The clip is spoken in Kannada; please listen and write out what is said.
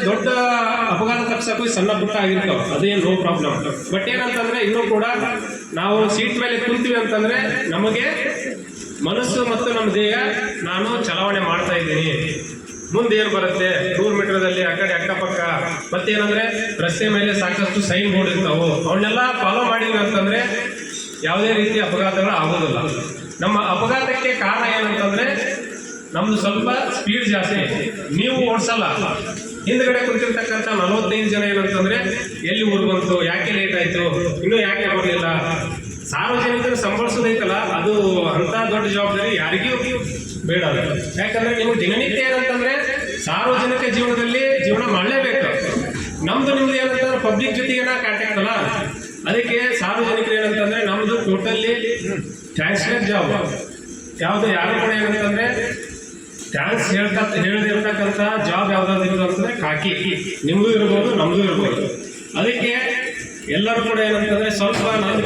ದೊಡ್ಡ ಅಪಘಾತ ತಪ್ಸಕ್ಕೂ ಸಣ್ಣ ಪುಟ್ಟ ಆಗಿರ್ತಾವೆ, ಅದೇನು ನೋ ಪ್ರಾಬ್ಲಮ್. ಬಟ್ ಏನಂತಂದ್ರೆ ಇನ್ನೂ ಕೂಡ ನಾವು ಸೀಟ್ ಮೇಲೆ ಕುಂತೀವಿ ಅಂತಂದ್ರೆ ನಮಗೆ ಮನಸ್ಸು ಮತ್ತು ನಮ್ಮ ದೇಹ ನಾನು ಚಲಾವಣೆ ಮಾಡ್ತಾ ಇದ್ದೀನಿ, ಮುಂದೆ ಏನು ಬರುತ್ತೆ 100 ಮೀಟರ್ದಲ್ಲಿ ಆ ಕಡೆ ಅಕ್ಕಪಕ್ಕ, ಮತ್ತೇನಂದ್ರೆ ರಸ್ತೆ ಮೇಲೆ ಸಾಕಷ್ಟು ಸೈನ್ ಬೋರ್ಡ್ ಇರ್ತಾವೆ, ಅವನ್ನೆಲ್ಲ ಫಾಲೋ ಮಾಡಿದ್ವಿ ಅಂತಂದ್ರೆ ಯಾವುದೇ ರೀತಿ ಅಪಘಾತಗಳು ಆಗೋದಿಲ್ಲ. ನಮ್ಮ ಅಪಘಾತಕ್ಕೆ ಕಾರಣ ಏನಂತಂದ್ರೆ ನಮ್ದು ಸ್ವಲ್ಪ ಸ್ಪೀಡ್ ಜಾಸ್ತಿ, ನೀವು ಓಡಿಸಲ್ಲ. ಹಿಂದ್ಗಡೆ ಕುಂತಿರ್ತಕ್ಕಂಥ 45 ಜನ ಏನಂತಂದ್ರೆ ಎಲ್ಲಿ ಊರು ಬಂತು, ಯಾಕೆ ಲೇಟ್ ಆಯ್ತು, ಇನ್ನೂ ಯಾಕೆ ಬರಲಿಲ್ಲ. ಸಾರ್ವಜನಿಕರು ಸಂಭಾಳಿಸೋದೈತಲ್ಲ ಅದು ಅಂತ ದೊಡ್ಡ ಜವಾಬ್ದಾರಿ ಯಾರಿಗೂ ಬೇಡ. ಯಾಕಂದ್ರೆ ನೀವು ದಿನನಿತ್ಯ ಏನಂತಂದ್ರೆ ಸಾರ್ವಜನಿಕ ಜೀವನ ಮಾಡಲೇಬೇಕು. ನಮ್ದು ನಿಮ್ದು ಏನಂತಂದ್ರೆ ಪಬ್ಲಿಕ್ ಜೊತೆಗೆ ಕಾಂಟ್ಯಾಕ್ಟ್ ಅಲ್ಲ, ಅದಕ್ಕೆ ಸಾರ್ವಜನಿಕರು ಏನಂತಂದ್ರೆ ನಮ್ದು ಟೋಟಲಿ ಟ್ಯಾಕ್ಸ್ಲೆಸ್ ಜಾಬ್. ಯಾವುದು ಯಾರು ಕೂಡ ಏನಂತಂದ್ರೆ ಟ್ಯಾಕ್ಸ್ ಹೇಳ್ದಿರ್ತಕ್ಕಂಥ ಜಾಬ್ ಯಾವ್ದಾದ್ರು ಅಂತಂದ್ರೆ ಖಾಕಿ, ನಿಮ್ದು ಇರ್ಬೋದು ನಮ್ದು ಇರ್ಬೋದು. ಅದಕ್ಕೆ ಎಲ್ಲರೂ ಕೂಡ ಏನಂತಂದ್ರೆ ಸ್ವಲ್ಪ ನಾನು